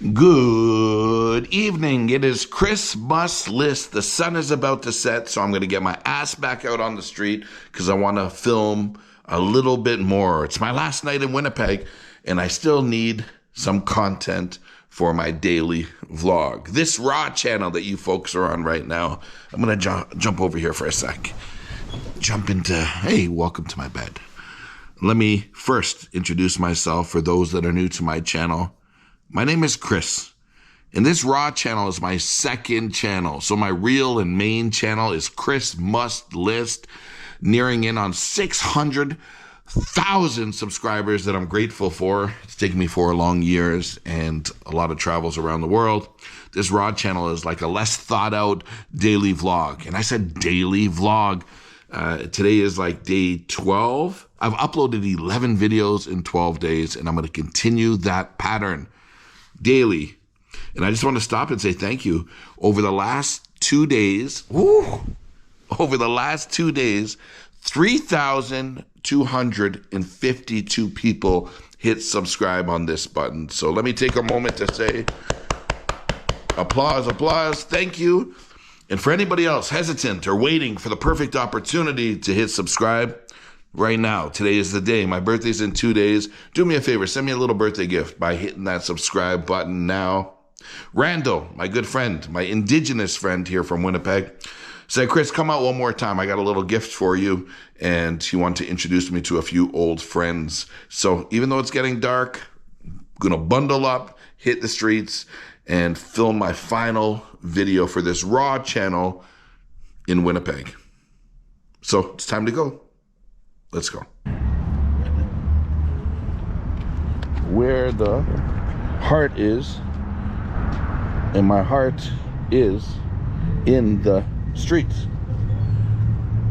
Good evening. It is Christmas list. The sun is about to set, so I'm going to get my ass back out on the street because I want to film a little bit more. It's my last night in Winnipeg, and I still need some content for my daily vlog. This Raw channel that you folks are on right now, I'm going to jump over here for a sec. Hey, welcome to my bed. Let me first introduce myself for those that are new to my channel. My name is Chris, and this Raw channel is my second channel. So my real and main channel is Chris Must List, nearing in on 600,000 subscribers that I'm grateful for. It's taken me 4 long years and a lot of travels around the world. This Raw channel is like a less thought out daily vlog. And I said daily vlog. Today is like day 12. I've uploaded 11 videos in 12 days, and I'm going to continue that pattern daily. And I just want to stop and say thank you. Over the last 2 days, 3,252 people hit subscribe on this button. So let me take a moment to say applause, thank you. And for anybody else hesitant or waiting for the perfect opportunity to hit subscribe, right now, today is the day. My birthday's in 2 days. Do me a favor, send me a little birthday gift by hitting that subscribe button now. Randall, my good friend, my indigenous friend here from Winnipeg, said, Chris, come out one more time. I got a little gift for you. And he wanted to introduce me to a few old friends. So even though it's getting dark, I'm going to bundle up, hit the streets, and film my final video for this Raw channel in Winnipeg. So it's time to go. Let's go. Where the heart is, and my heart is in the streets.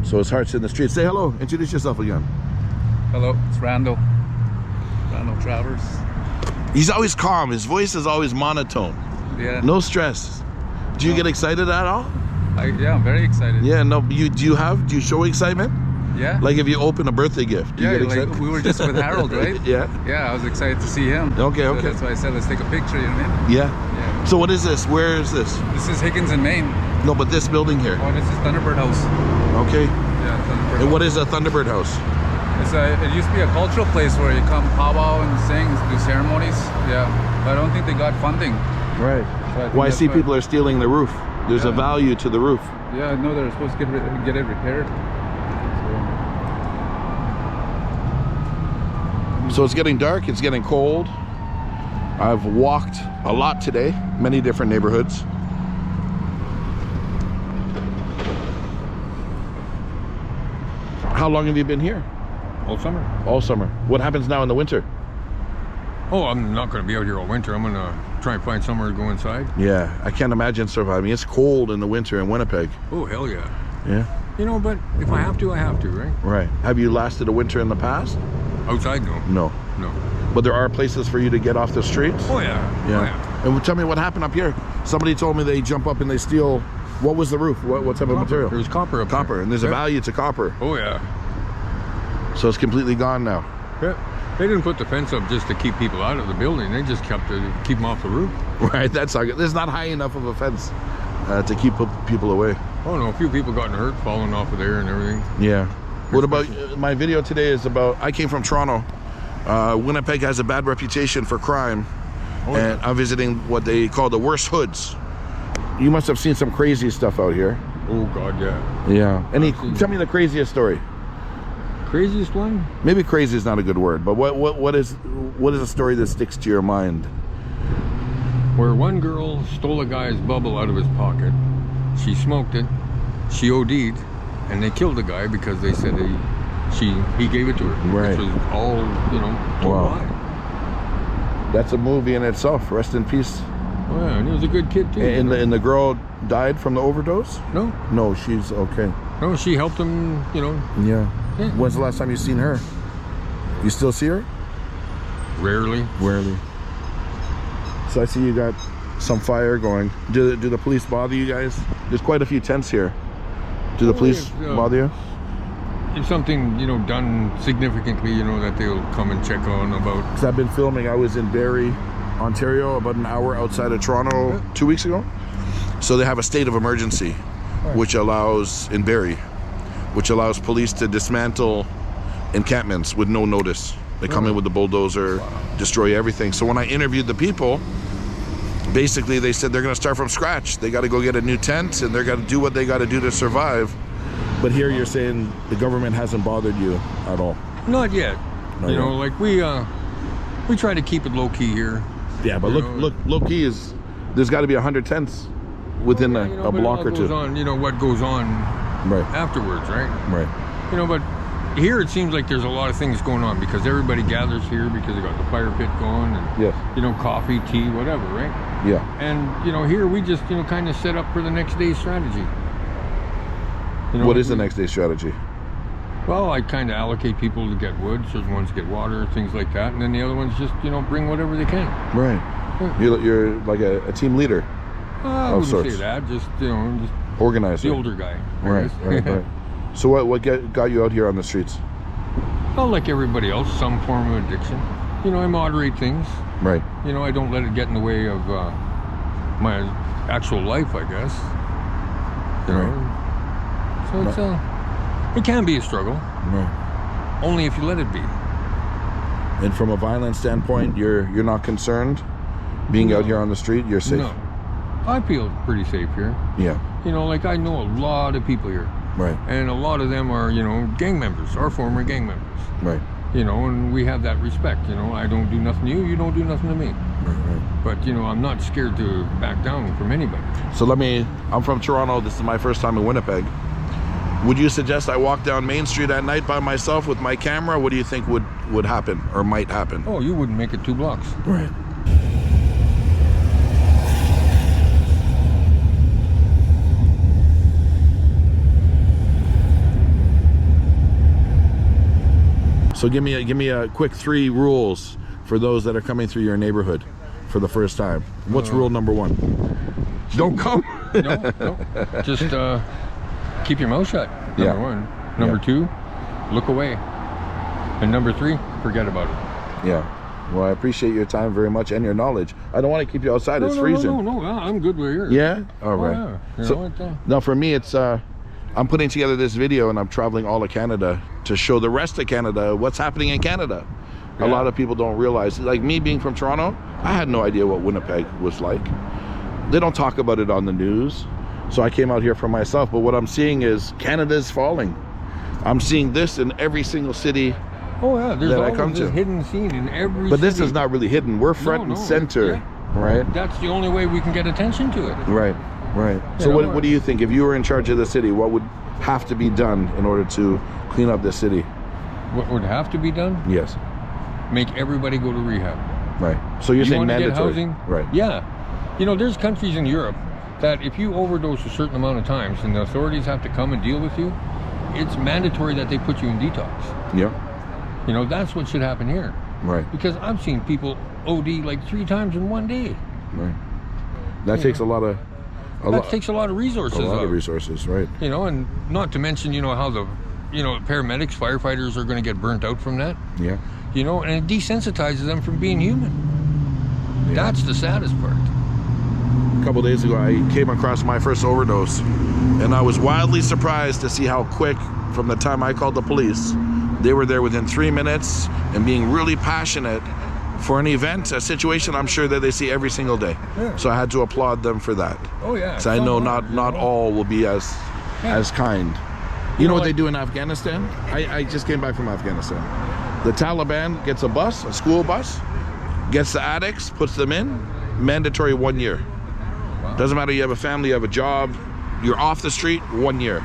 So his heart's in the streets. Say hello. Introduce yourself again. Hello, it's Randall. Randall Travers. He's always calm. His voice is always monotone. Yeah. No stress. Do you get excited at all? Yeah, I'm very excited. Yeah, no. Do you show excitement? Yeah. Like if you open a birthday gift, do you get excited? Like we were just with Harold, right? Yeah. Yeah, I was excited to see him. Okay. So that's why I said let's take a picture, you know what I mean? Yeah. So what is this? Where is this? This is Higgins in Maine. No, but this building here. Oh, this is Thunderbird House. Okay. Yeah, Thunderbird And what is a Thunderbird House? It used to be a cultural place where you come powwow and sing, do ceremonies. Yeah, but I don't think they got funding. Right. So Well, I see people are stealing the roof. There's a value to the roof. Yeah, no, they're supposed to get it repaired. So it's getting dark, it's getting cold. I've walked a lot today, many different neighborhoods. How long have you been here? All summer. All summer. What happens now in the winter? Oh, I'm not going to be out here all winter. I'm going to try and find somewhere to go inside. Yeah, I can't imagine surviving. It's cold in the winter in Winnipeg. Oh, hell yeah. Yeah. You know, but if I have to, I have to, right? Right. Have you lasted a winter in the past? Outside, no. No. No. But there are places for you to get off the streets? Oh, yeah. Yeah. Oh, yeah. And tell me what happened up here. Somebody told me they jump up and they steal. What was the roof? What type of material? There's copper up Copper, there. and there's a value to copper. Oh, yeah. So it's completely gone now. Yeah. They didn't put the fence up just to keep people out of the building. They just kept to keep them off the roof. Right, that's not good. There's not high enough of a fence to keep people away. Oh, no, a few people gotten hurt, falling off of there and everything. Yeah. What about, my video today is about, I came from Toronto. Winnipeg has a bad reputation for crime. Oh, And I'm visiting what they call the worst hoods. You must have seen some crazy stuff out here. Oh, God, yeah. Yeah. Tell me the craziest story. Craziest one? Maybe crazy is not a good word, but what is a story that sticks to your mind? Where one girl stole a guy's bubble out of his pocket. She smoked it. She OD'd, and they killed the guy because they said he gave it to her. Right. Which was all, you know, total lie. That's a movie in itself. Rest in peace. Oh, yeah, and he was a good kid too. And the girl died from the overdose? No. No, she's okay. No, she helped him, you know. Yeah. Yeah. When's the last time you seen her? You still see her? Rarely. Rarely. So I see you got some fire going. Do the police bother you guys? There's quite a few tents here. Do the police bother you? If something, you know, done significantly, you know, that they'll come and check on about. Because I've been filming. I was in Barrie Ontario, about an hour outside of Toronto 2 weeks ago. So they have a state of emergency, which allows, in Barrie, which allows police to dismantle encampments with no notice. They come in with the bulldozer, destroy everything. So when I interviewed the people, basically they said they're going to start from scratch. They got to go get a new tent, and they're going to do what they got to do to survive. But here you're saying the government hasn't bothered you at all. Not yet. You know, like we try to keep it low key here. Yeah, but look, low key is, there's got to be 100 tents within a block or two. On, you know, what goes on afterwards, right? Right. You know, but here it seems like there's a lot of things going on because everybody gathers here because they got the fire pit going and you know, coffee, tea, whatever, right? Yeah. And you know, here we just, you know, kind of set up for the next day's strategy. You know, what is the next day's strategy? Well, I kind of allocate people to get wood, certain ones get water, things like that, and then the other ones just, you know, bring whatever they can. Right. Yeah. You're like a team leader. I wouldn't say that, just, you know, just organizer. the older guy. Right. So what got you out here on the streets? Well, like everybody else, some form of addiction. You know, I moderate things. Right. You know, I don't let it get in the way of my actual life, I guess. You know? So it's it can be a struggle. Right. Only if you let it be. And from a violence standpoint, you're not concerned being out here on the street? You're safe? No. I feel pretty safe here. Yeah. You know, like I know a lot of people here. Right. And a lot of them are, you know, gang members, our former gang members. Right. You know, and we have that respect. You know, I don't do nothing to you, you don't do nothing to me. Right. But, you know, I'm not scared to back down from anybody. So I'm from Toronto. This is my first time in Winnipeg. Would you suggest I walk down Main Street at night by myself with my camera? What do you think would happen or might happen? Oh, you wouldn't make it 2 blocks. Right. So give me a quick 3 rules for those that are coming through your neighborhood for the first time. What's rule number 1? Don't come. No. Just keep your mouth shut. Number 1. Number 2, look away. And number 3, forget about it. Yeah. Well, I appreciate your time very much and your knowledge. I don't want to keep you outside. It's freezing. No. I'm good. We're here. Yeah. All right. Yeah. So, now for me, it's I'm putting together this video and I'm traveling all of Canada to show the rest of Canada what's happening in Canada. A lot of people don't realize, like me being from Toronto, I had no idea what Winnipeg was like. They don't talk about it on the news. So I came out here for myself, but what I'm seeing is Canada's falling. I'm seeing this in every single city there's that I come to. Hidden scene in every But city. This is not really hidden. We're front and center, right? That's the only way we can get attention to it. Right. So what do you think? If you were in charge of the city, what would have to be done in order to clean up the city? What would have to be done? Yes. Make everybody go to rehab. Right. So you're saying mandatory. Get housing? Right. Yeah. You know, there's countries in Europe that if you overdose a certain amount of times and the authorities have to come and deal with you, it's mandatory that they put you in detox. Yeah. You know, that's what should happen here. Right. Because I've seen people OD like 3 times in 1 day. Right. That takes a lot of takes a lot of resources. A lot of resources, right. You know, and not to mention, you know, how the paramedics, firefighters are going to get burnt out from that. Yeah. You know, and it desensitizes them from being human. Yeah. That's the saddest part. A couple days ago, I came across my first overdose, and I was wildly surprised to see how quick, from the time I called the police, they were there within 3 minutes and being really passionate for an event, a situation I'm sure that they see every single day. Yeah. So I had to applaud them for that. Oh yeah. Because I know not all will be as kind. You know what they do in Afghanistan? I just came back from Afghanistan. The Taliban gets a bus, a school bus, gets the addicts, puts them in, mandatory 1 year. Wow. Doesn't matter you have a family, you have a job, you're off the street, 1 year.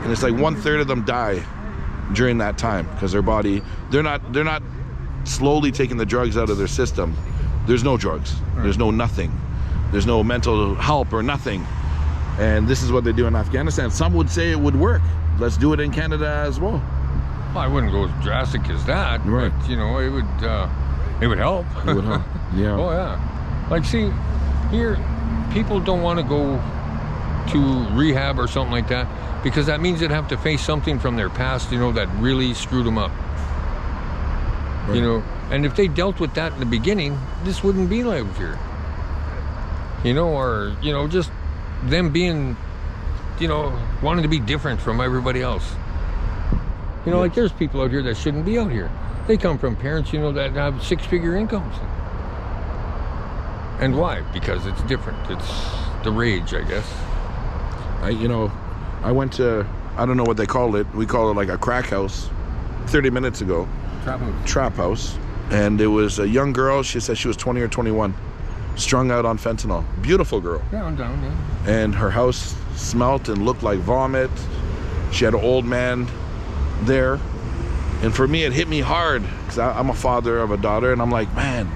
And it's like 1/3 of them die during that time because their body, they're not slowly taking the drugs out of their system. There's no drugs. There's no nothing. There's no mental help or nothing. And this is what they do in Afghanistan. Some would say it would work. Let's do it in Canada as well. Well, I wouldn't go as drastic as that, right. But you know, it would help. It would help. Yeah. Oh yeah. Like, see, here, people don't want to go to rehab or something like that because that means they'd have to face something from their past, you know, that really screwed them up. Right. You know, And if they dealt with that in the beginning, this wouldn't be like here. You know, or, you know, just them being, you know, wanting to be different from everybody else. You know, like there's people out here that shouldn't be out here. They come from parents, you know, that have 6-figure incomes. And why? Because it's different. It's the rage, I guess. I went to, I don't know what they call it. We call it like a crack house 30 minutes ago. Trap house. And it was a young girl. She said she was 20 or 21. Strung out on fentanyl. Beautiful girl. Down, yeah. And her house smelt and looked like vomit. She had an old man there. And for me, it hit me hard because I'm a father of a daughter, and I'm like, man,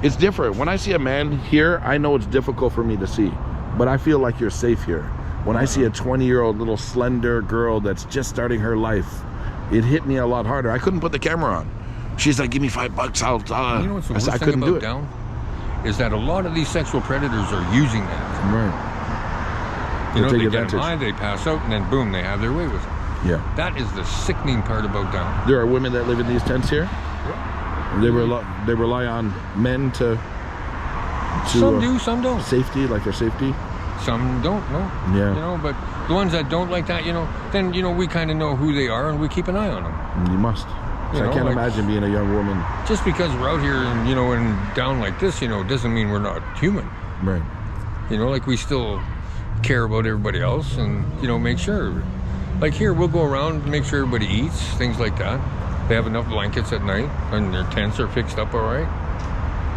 it's different. When I see a man here, I know it's difficult for me to see, but I feel like you're safe here. When I see a 20-year-old little slender girl that's just starting her life, it hit me a lot harder. I couldn't put the camera on. She's like, give me $5, You know what's the worst I thing couldn't do about it. down? Is that a lot of these sexual predators are using that. Right. You know, They they take get advantage. high, they pass out, and then boom, they have their way with it. Yeah. That is the sickening part about down. There are women that live in these tents here. They rely on men to Some do, some don't. safety, like their safety. Some don't, no. Yeah. You know, but the ones that don't like that, you know, then, you know, we kind of know who they are and we keep an eye on them. You must. 'Cause You I know, can't like- imagine being a young woman. Just because we're out here and, you know, and down like this, you know, doesn't mean we're not human. Right. You know, like we still care about everybody else and, you know, make sure. Like here, we'll go around, make sure everybody eats, things like that. They have enough blankets at night and their tents are fixed up all right.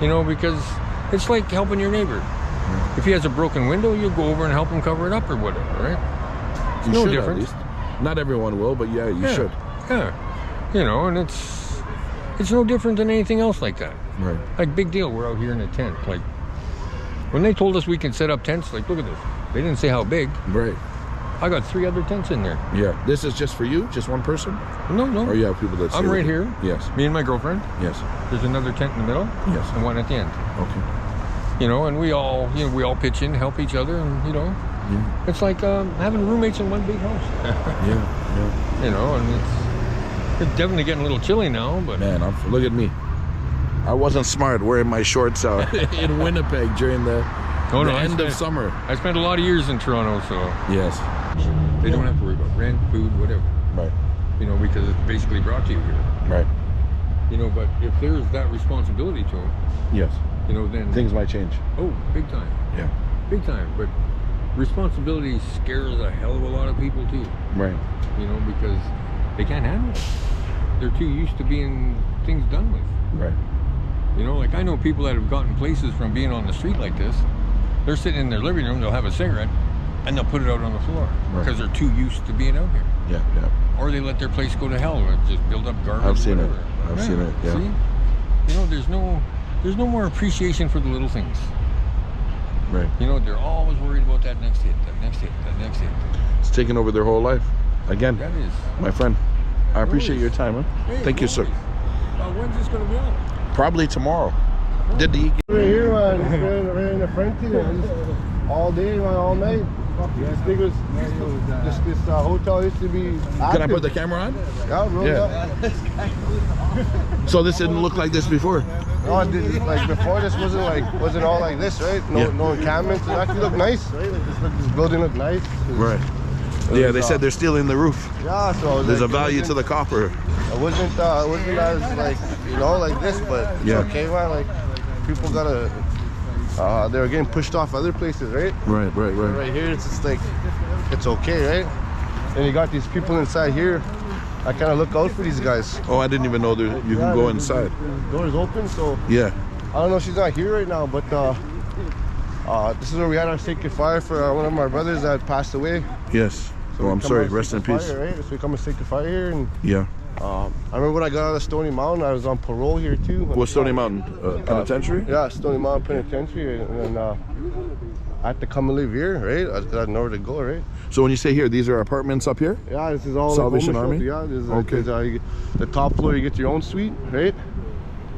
You know, because it's like helping your neighbor. If he has a broken window, you go over and help him cover it up or whatever, right? It's You no should, at different. least. Not everyone will, but yeah, you should. Yeah. You know, and it's no different than anything else like that. Right. Like, big deal, we're out here in a tent. Like, when they told us we can set up tents, like, look at this. They didn't say how big. Right. I got 3 other tents in there. Yeah. This is just for you? Just one person? No. Or you have people that stay I'm with right you? here. Yes. Me and my girlfriend. Yes. There's another tent in the middle. Yes. And one at the end. Okay. You know, and we all pitch in, help each other, and, you know, Yeah. it's like having roommates in one big house. Yeah. You know, and it's definitely getting a little chilly now, but... Man, look at me. I wasn't smart wearing my shorts out in Winnipeg during the end of summer. I spent a lot of years in Toronto, so Yes. they don't have to worry about rent, food, whatever. Right. You know, because it's basically brought to you here. Right. You know, but if there's that responsibility to them, Yes. you know, then... Things might change. Oh, big time. Yeah. Big time. But responsibility scares a hell of a lot of people too. Right. You know, because they can't handle it. They're too used to being things done with. Right. You know, like I know people that have gotten places from being on the street like this. They're sitting in their living room, they'll have a cigarette, and they'll put it out on the floor. Right. Because they're too used to being out here. Yeah. Yeah. Or they let their place go to hell and just build up garbage. I've seen it. whatever. I've seen it, yeah. See? You know, there's no more appreciation for the little things. Right. You know, they're always worried about that next hit, that next hit, that next hit. It's taken over their whole life. Again, That is. my friend, I appreciate your time, huh? Hey, Thank you, sir. when's this going to be on? Probably tomorrow. Did he get... Right here, man. Right in the front here. All day, man, all night. This thing was, this hotel used to be active. Can I put the camera on? Yeah, bro. Yeah. So this didn't look like this before? No, like before this wasn't all like this, right? No encampments. It actually looked nice, right? Like this building looked nice. Right. Yeah, they said they're stealing the roof. Yeah, so There's like, a value to the copper. It wasn't as like, you know, like this, but it's Yeah. okay, man. Like people gotta, they were getting pushed off other places, right? Right. Right here, it's just like, it's okay, right? And you got these people inside here. I kind of look out for these guys. Oh, I didn't even know you can go inside. The door's open, so Yeah. I don't know if she's not here right now, but this is where we had our sacred fire for one of my brothers that passed away. Yes. So Oh, we I'm come sorry. out Rest in sacred peace. Fire, right? So we come a sacred fire here, and Yeah. I remember when I got out of Stony Mountain, I was on parole here too. What's Stony Mountain? Penitentiary? Yeah, Stony Mountain Penitentiary, and then I had to come and live here, right? Because I had nowhere to go, right? So when you say here, these are apartments up here? Yeah, this is all Salvation like Army? Yeah, this is Okay. the top floor you get your own suite, right?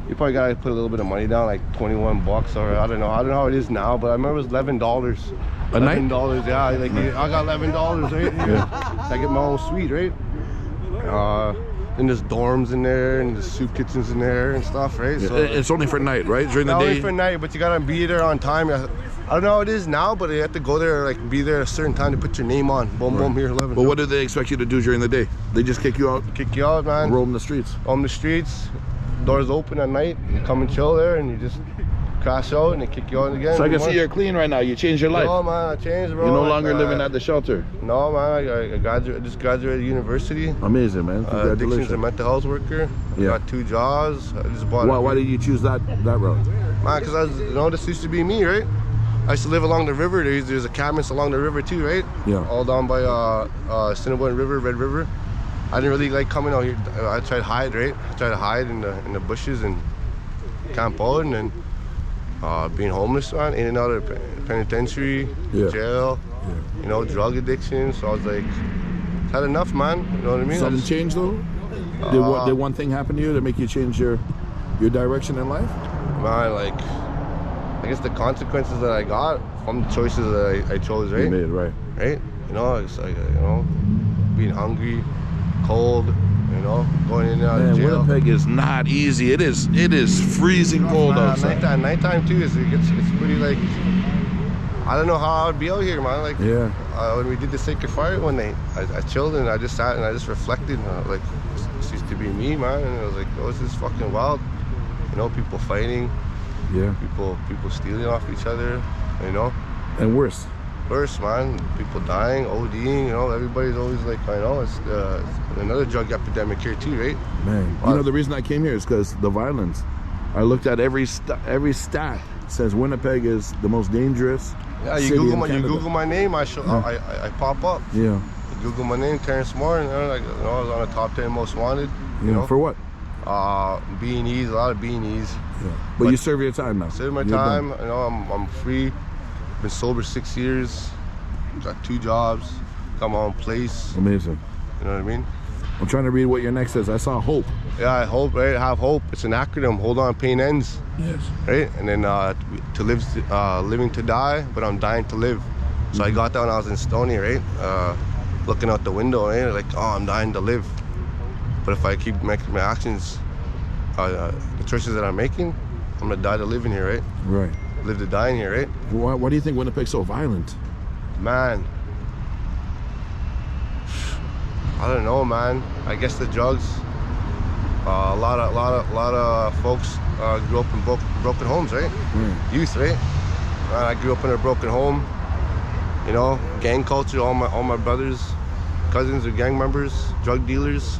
You probably gotta put a little bit of money down, like $21 or I don't know how it is now, but I remember it was $11. A night? $11, yeah. Like I got $11, right? Yeah. I get my own suite, right? and there's dorms in there, and there's soup kitchens in there and stuff, right? So It's only for night, right? During the not day. only for night, but you gotta be there on time. I don't know how it is now, but you have to go there, like be there at a certain time to put your name on. Boom, boom, here, 11. But what do they expect you to do during the day? They just kick you out, Kick you out, man. roam the streets. On the streets, doors open at night. You come and chill there, and you just crash out, and they kick you out again. So I can see you're clean right now. You changed your life. No, man, I changed, bro. You're no longer Like, living at the shelter. No, man, I just graduated university. Amazing, man. Addictions Congratulations. and mental health worker. Yeah. Got 2 jobs. I just bought. Why did you choose that route? Man, because I was, this used to be me, right? I used to live along the river. There's a cabins along the river too, right? Yeah. All down by Cinnabon River, Red River. I didn't really like coming out here. I tried to hide, right? I tried to hide in the bushes and camp out, and then being homeless, man, in and out of penitentiary, Yeah. jail, you know, drug addiction. So I was like, had enough, man. You know what I mean? Something changed though? Did one thing happen to you to make you change your direction in life? Man, like, I guess the consequences that I got from the choices that I chose, right? You made it, right. Right? You know, it's like, you know, being hungry, cold, you know, going in and out of jail. Winnipeg is not easy. It is freezing cold Man, outside. nighttime too, it's pretty like, I don't know how I'd be out here, man. Like, Yeah. when we did the Sacred Fire one night, I chilled and I just sat and I just reflected. And I was like, this used to be me, man. And I was like, oh, this is fucking wild. You know, people fighting, Yeah. people stealing off each other, you know. And worse. Worse, man. People dying, ODing, you know. Everybody's always like, I know, it's another drug epidemic here too, right? Man, you know the reason I came here is because the violence. I looked at every stat. It says Winnipeg is the most dangerous Yeah, you city Google in my Canada. you Google my name, I pop up. Yeah. You Google my name, Terrence Moore, and like, you know, I was on the top 10 most wanted. You know, For what? B&Es, a lot of B&Es. Yeah. But you serve your time now. Serve my You're time. done. You know, I'm free. Been sober 6 years. Got 2 jobs. Got my own place. Amazing. You know what I mean? I'm trying to read what your next says. I saw hope. Yeah, I hope, right? Have hope. It's an acronym. Hold on, pain ends. Yes. Right? And then to live, living to die, but I'm dying to live. So I got that when I was in Stony, right? Looking out the window, right? Like, oh, I'm dying to live. But if I keep making my actions, the choices that I'm making, I'm gonna die to live in here, right? Right. Live to die in here, right? Why do you think Winnipeg's so violent? Man, I don't know, man. I guess the drugs. A lot of folks grew up in broken homes, right? Youth, right? Man, I grew up in a broken home. You know, gang culture. All my brothers, cousins are gang members, drug dealers.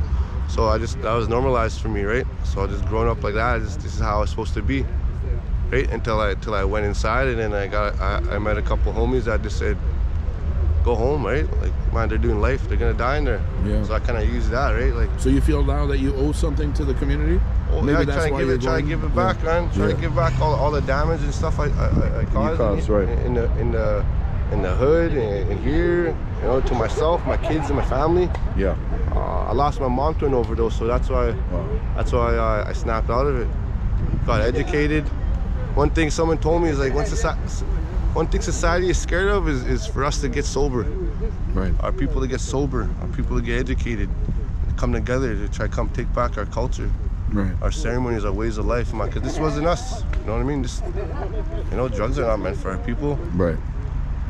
So that was normalized for me, right? So just growing up like that, this is how it's supposed to be, right? Until I went inside, and then I met a couple homies that just said, go home, right? Like, man, they're doing life, they're gonna die in there. Yeah. So I kind of used that, right? Like, So you feel now that you owe something to the community? oh, Maybe yeah, that's try why to you're give it going- back, man. Try Yeah. to give back all the damage and stuff I caused, right. in the hood and here, you know, to myself, my kids, and my family. Yeah. I lost my mom to an overdose, so that's why I snapped out of it. Got educated. One thing someone told me is like, one thing society is scared of is for us to get sober. Right. Our people to get sober, our people to get educated, to come together to try to come take back our culture, Right. our ceremonies, our ways of life, man. Because this wasn't us. You know what I mean? You know, drugs are not meant for our people. Right.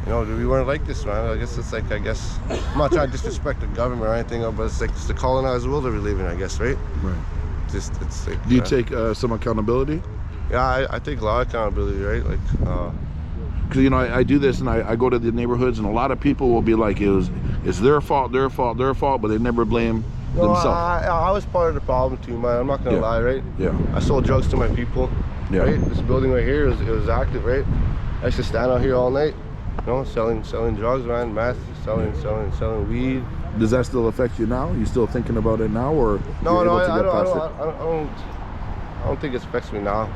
You know, we weren't like this, man. I guess I'm not trying to disrespect the government or anything, but it's like it's the colonized world that we live in, I guess, right? Right. It's like. Do you take some accountability? Yeah, I take a lot of accountability, right? Like, Because you know, I do this and I go to the neighborhoods, and a lot of people will be like, it's their fault, but they never blame themselves. I was part of the problem too, man. I'm not gonna lie, right? Yeah. I sold drugs to my people. Yeah. Right? This building right here it was active, right? I used to stand out here all night, you know, selling drugs, man, meth, selling weed. Does that still affect you now? You still thinking about it now, or No, you're able to I get past it? don't think it affects me now.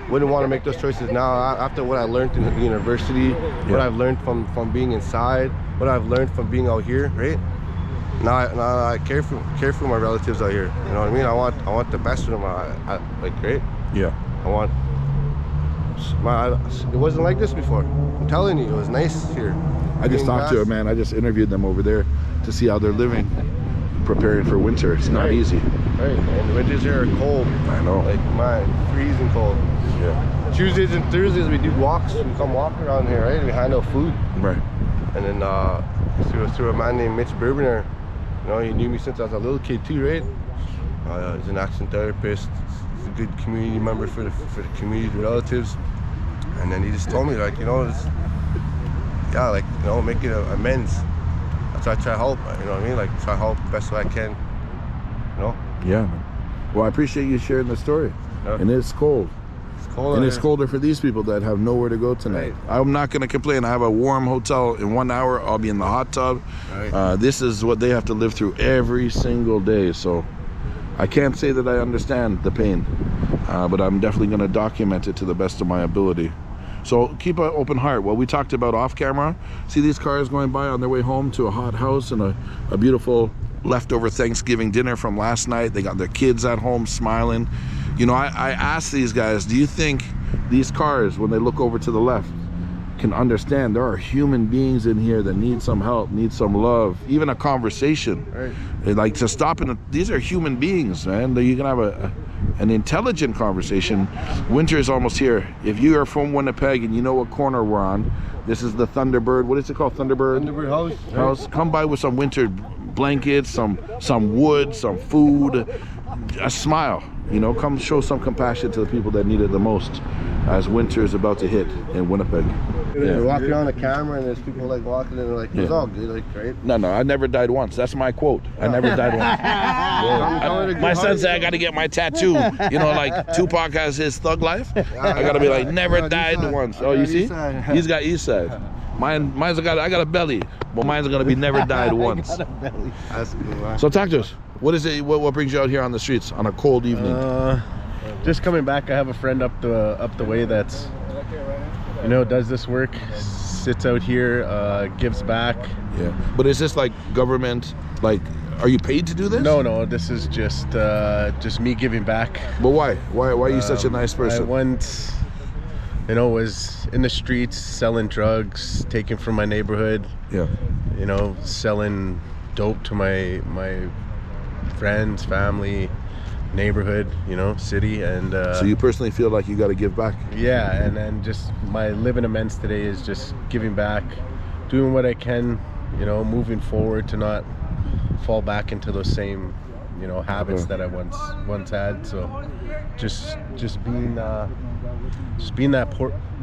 Wouldn't want to make those choices now. After what I learned in university, what I've learned from being inside, what I've learned from being out here, right? Now I care for my relatives out here. You know what I mean? I want the best for them. Like, right? Yeah. It wasn't like this before. I'm telling you, it was nice here. I just Green talked to grass. a man. I just interviewed them over there to see how they're living. preparing for winter. It's not Right. easy. Right, and winters here are cold. I know. Like, man, freezing cold. Yeah. Tuesdays and Thursdays we do walks. We come walk around here, right? We hand out food. Right. And then through a man named Mitch Burbiner, you know, he knew me since I was a little kid too, right? He's an action therapist. He's a good community member for the community, the relatives. And then he just told me, like, you know, like, you know, making amends. That's why I try to help. You know what I mean? Like, try to help the best way I can. You know? Yeah. Well, I appreciate you sharing the story. Yeah. And it's cold. It's cold. And it's colder for these people that have nowhere to go tonight. Right. I'm not going to complain. I have a warm hotel. In 1 hour, I'll be in the hot tub. Right. This is what they have to live through every single day. So I can't say that I understand the pain, but I'm definitely going to document it to the best of my ability. So keep an open heart. What we talked about off camera, see these cars going by on their way home to a hot house and a beautiful leftover Thanksgiving dinner from last night. They got their kids at home smiling. You know, I asked these guys, do you think these cars, when they look over to the left, can understand there are human beings in here that need some help, need some love, even a conversation? Right. Like, to stop these are human beings, man. You can have an intelligent conversation. Winter is almost here. If you are from Winnipeg and you know what corner we're on, this is the Thunderbird. What is it called? Thunderbird House. Come by with some winter blankets, some wood, some food, a smile. You know, come show some compassion to the people that need it the most as winter is about to hit in Winnipeg. You're walking on the camera and there's people like walking and they're like, it's all good, like, right? No, I never died once. That's my quote. I never died once. My son said I got to get my tattoo. You know, like Tupac has his thug life. I got to be like, never died once. Oh, you see? He's got east side. Mine's I got a belly, but mine's gonna be never died once. That's good, man. So talk to us. What is it? What brings you out here on the streets on a cold evening? Just coming back. I have a friend up the way that's, you know, does this work, sits out here, gives back. Yeah. But is this like government? Like, are you paid to do this? No. This is just me giving back. But why? Why are you such a nice person? I once, you know, was in the streets selling drugs, taken from my neighborhood. Yeah. You know, selling dope to my friends, family, neighborhood, you know, city, and so you personally feel like you got to give back? Yeah, and then just my living amends today is just giving back, doing what I can, you know, moving forward to not fall back into those same, you know, habits that I once had. So just being that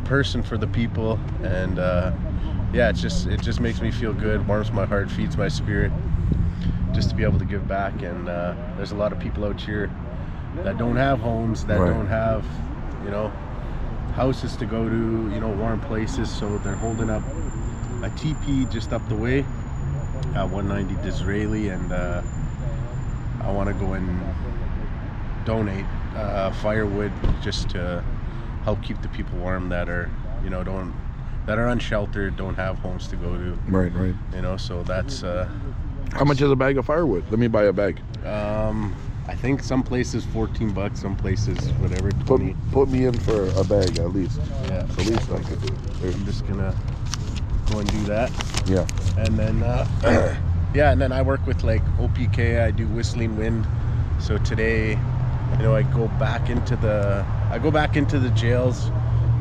person for the people, and yeah, it just makes me feel good, warms my heart, feeds my spirit, just to be able to give back. And there's a lot of people out here that don't have homes, that don't have, you know, houses to go to, you know, warm places, so they're holding up a teepee just up the way at 190 Disraeli, and I want to go and donate firewood just to help keep the people warm that are, you know, that are unsheltered, don't have homes to go to. Right. You know, so that's How much is a bag of firewood? Let me buy a bag. I think some places $14, some places whatever, 20. Put me in for a bag at least. Yeah. At least I could. I'm just gonna go and do that. Yeah. And then yeah, and then I work with like OPK. I do Whistling Wind. So today, you know, I go back into the jails.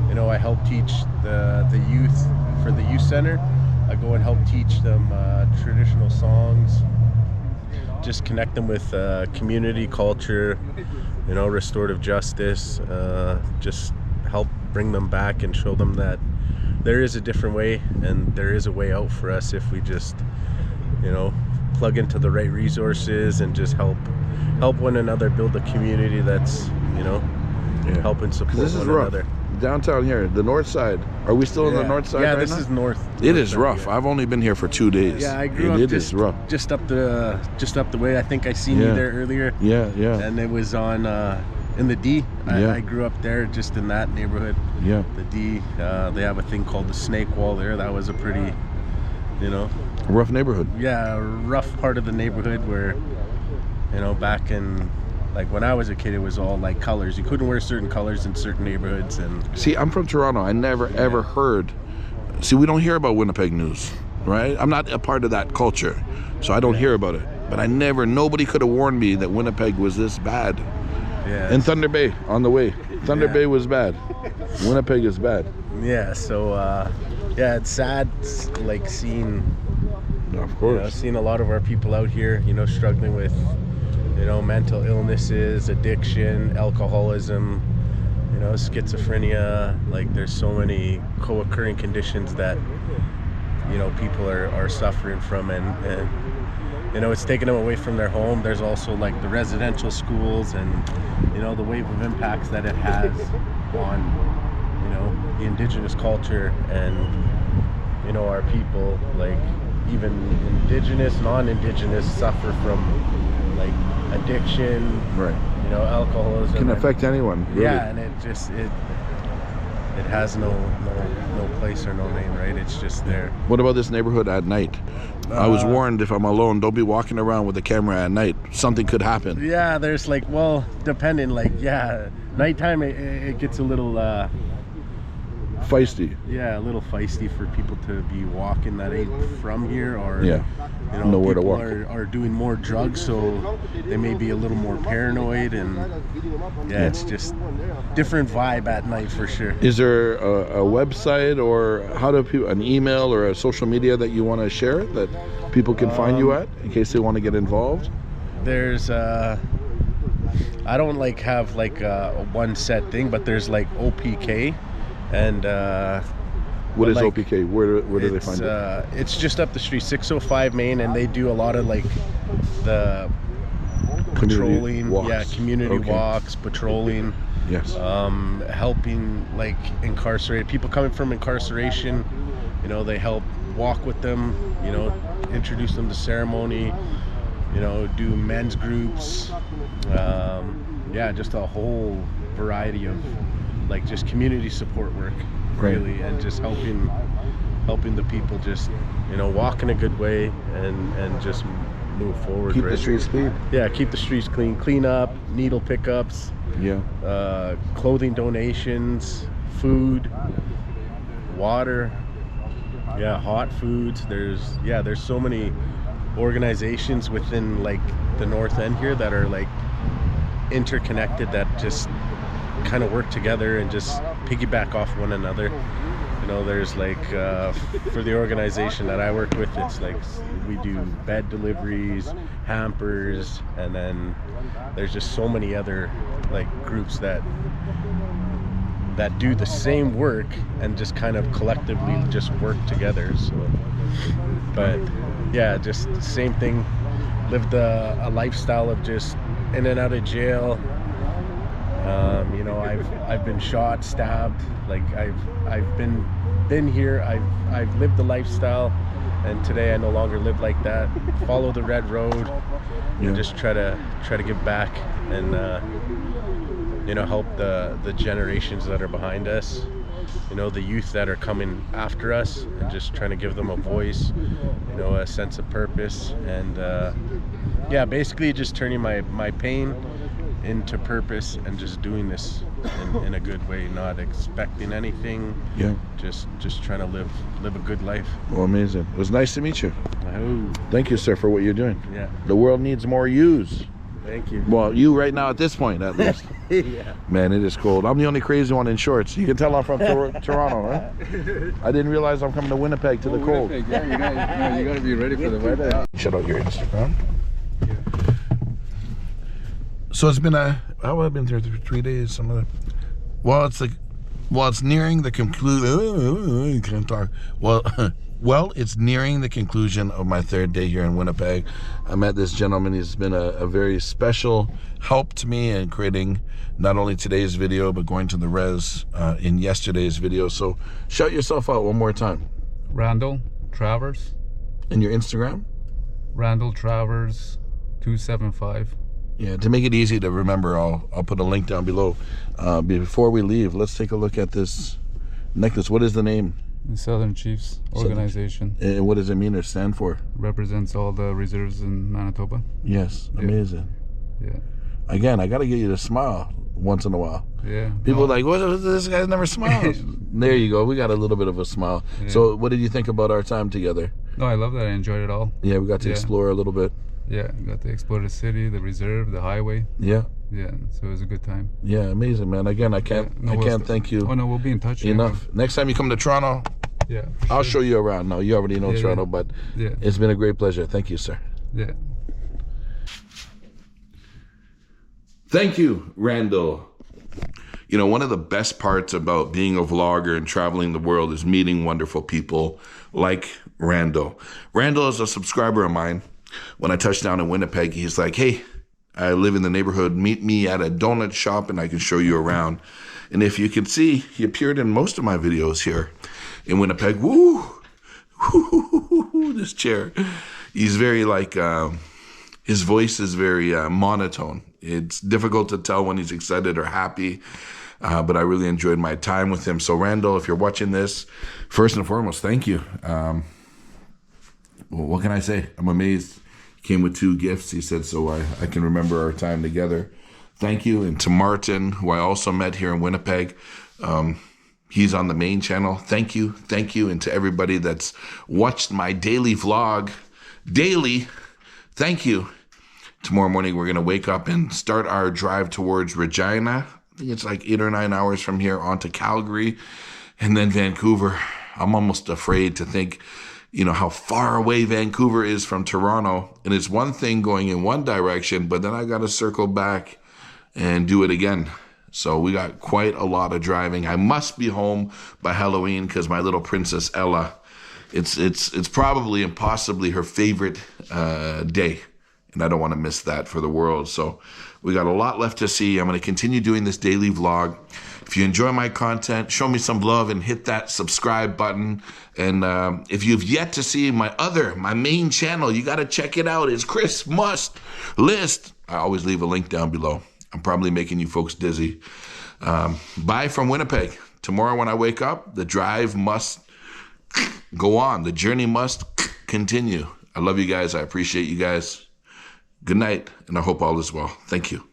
You know, I help teach the youth for the youth center. I go and help teach them traditional songs, just connect them with community culture, you know, restorative justice, just help bring them back and show them that there is a different way and there is a way out for us if we just, you know, plug into the right resources and just help one another build a community that's, you know, helping support this is one rough. another. Downtown here, the north side. Are we still in the north side? Yeah, right this now? is north. It is side, rough. yeah. I've only been here for 2 days. Yeah, I grew and up it is rough. just up the way. I think I seen you there earlier. Yeah. And it was on in the D. Yeah. I grew up there, just in that neighborhood. Yeah. The D. They have a thing called the Snake Wall there. That was a pretty, you know, Rough neighborhood. yeah, rough part of the neighborhood where, you know, back in, like when I was a kid, it was all like colors. You couldn't wear certain colors in certain neighborhoods. And See, I'm from Toronto. I never ever heard. See, we don't hear about Winnipeg news, right? I'm not a part of that culture, so I don't hear about it. but nobody could have warned me that Winnipeg was this bad. Yeah. And Thunder Bay on the way. Thunder Bay was bad. Winnipeg is bad. Yeah. So yeah, it's sad, like seeing. Of course. Seeing a lot of our people out here, struggling with, mental illnesses, addiction, alcoholism, schizophrenia. Like there's so many co-occurring conditions that, people are suffering from, and it's taking them away from their home. There's also like the residential schools and, the wave of impacts that it has on, the indigenous culture and, our people. Like even indigenous, non-indigenous suffer from like addiction, right? Alcoholism Can affect anyone. Really. Yeah, and it has no place or no name, right? It's just there. What about this neighborhood at night? I was warned, if I'm alone, don't be walking around with a camera at night. Something could happen. Yeah, there's like, depending, like, nighttime it gets a little feisty. Yeah, a little feisty for people to be walking that ain't from here, or nowhere to people walk. are doing more drugs, so they may be a little more paranoid, and it's just different vibe at night for sure. Is there a website, or how do people, an email or a social media that you want to share that people can find you at in case they want to get involved? There's I don't have a one set thing, but there's like OPK. And what is OPK? Where do they find it? It's just up the street, 605 Main, and they do a lot of like the patrolling, community walks, patrolling. Yes. Helping like incarcerated people coming from incarceration. They help walk with them. Introduce them to ceremony. Do men's groups. Just a whole variety of like just community support work, really, and just helping the people just walk in a good way and just move forward. Keep the streets clean. Yeah, keep the streets clean up, needle pickups, clothing donations, food, water, hot foods. There's so many organizations within like the north end here that are like interconnected, that just kind of work together and just piggyback off one another. There's like for the organization that I work with, it's like we do bed deliveries, hampers, and then there's just so many other like groups that do the same work and just kind of collectively just work together. So, but just the same thing. Lived a lifestyle of just in and out of jail. I've been shot, stabbed. Like I've been here. I've lived the lifestyle, and today I no longer live like that. Follow the red road, and just try to give back and help the generations that are behind us. The youth that are coming after us, and just trying to give them a voice, a sense of purpose, and basically just turning my pain into purpose and just doing this in a good way, not expecting anything. Just trying to live a good life. Well, amazing. It was nice to meet you. Oh, thank you, sir, for what you're doing. The world needs more yous. Thank you. Well, you right now at this point, at least. Man, it is cold. I'm the only crazy one in shorts. You can tell I'm from Toronto, right? I didn't realize I'm coming to Winnipeg to the cold. Winnipeg, you gotta be ready for the weather. Shout out your Instagram. So it's been I've been there 3 days. It's nearing the conclusion. Can't talk. Well, it's nearing the conclusion of my third day here in Winnipeg. I met this gentleman. He's been a very special help to me in creating not only today's video, but going to the res in yesterday's video. So shout yourself out one more time. Randall Travers. And your Instagram? Randall Travers 275. Yeah, to make it easy to remember, I'll put a link down below. Before we leave, let's take a look at this necklace. What is the name? The Southern Chiefs Organization. And what does it mean or stand for? Represents all the reserves in Manitoba. Yes, amazing. Yeah. Again, I got to get you to smile once in a while. Yeah. People are like, what? This guy never smiles. There you go. We got a little bit of a smile. Yeah. So what did you think about our time together? No, I love that. I enjoyed it all. Yeah, we got to explore a little bit. Yeah, got to explore the city, the reserve, the highway. Yeah. Yeah, so it was a good time. Yeah, amazing, man. Again, I can't thank you Oh no, we'll be in touch. enough. Next time you come to Toronto, Yeah, I'll show you around. No, you already know Toronto, but Yeah. it's been a great pleasure. Thank you, sir. Yeah. Thank you, Randall. You know, one of the best parts about being a vlogger and traveling the world is meeting wonderful people like Randall. Randall is a subscriber of mine. When I touched down in Winnipeg, he's like, hey, I live in the neighborhood. Meet me at a donut shop and I can show you around. And if you can see, he appeared in most of my videos here in Winnipeg. Woo! Woo! This chair. He's very like, his voice is very monotone. It's difficult to tell when he's excited or happy. But I really enjoyed my time with him. So Randall, if you're watching this, first and foremost, thank you. Well, what can I say? I'm amazed. He came with 2 gifts. He said, so I can remember our time together. Thank you. And to Martin, who I also met here in Winnipeg. He's on the main channel. Thank you. Thank you. And to everybody that's watched my daily vlog daily, thank you. Tomorrow morning, we're going to wake up and start our drive towards Regina. I think it's like 8 or 9 hours from here on to Calgary and then Vancouver. I'm almost afraid to think, you know, how far away Vancouver is from Toronto. And it's one thing going in one direction, but then I got to circle back and do it again. So we got quite a lot of driving. I must be home by Halloween because my little princess Ella, it's probably and possibly her favorite day. And I don't want to miss that for the world. So we got a lot left to see. I'm going to continue doing this daily vlog. If you enjoy my content, show me some love and hit that subscribe button. And if you've yet to see my main channel, you got to check it out. It's Chris Must List. I always leave a link down below. I'm probably making you folks dizzy. Bye from Winnipeg. Tomorrow when I wake up, the drive must go on. The journey must continue. I love you guys. I appreciate you guys. Good night, and I hope all is well. Thank you.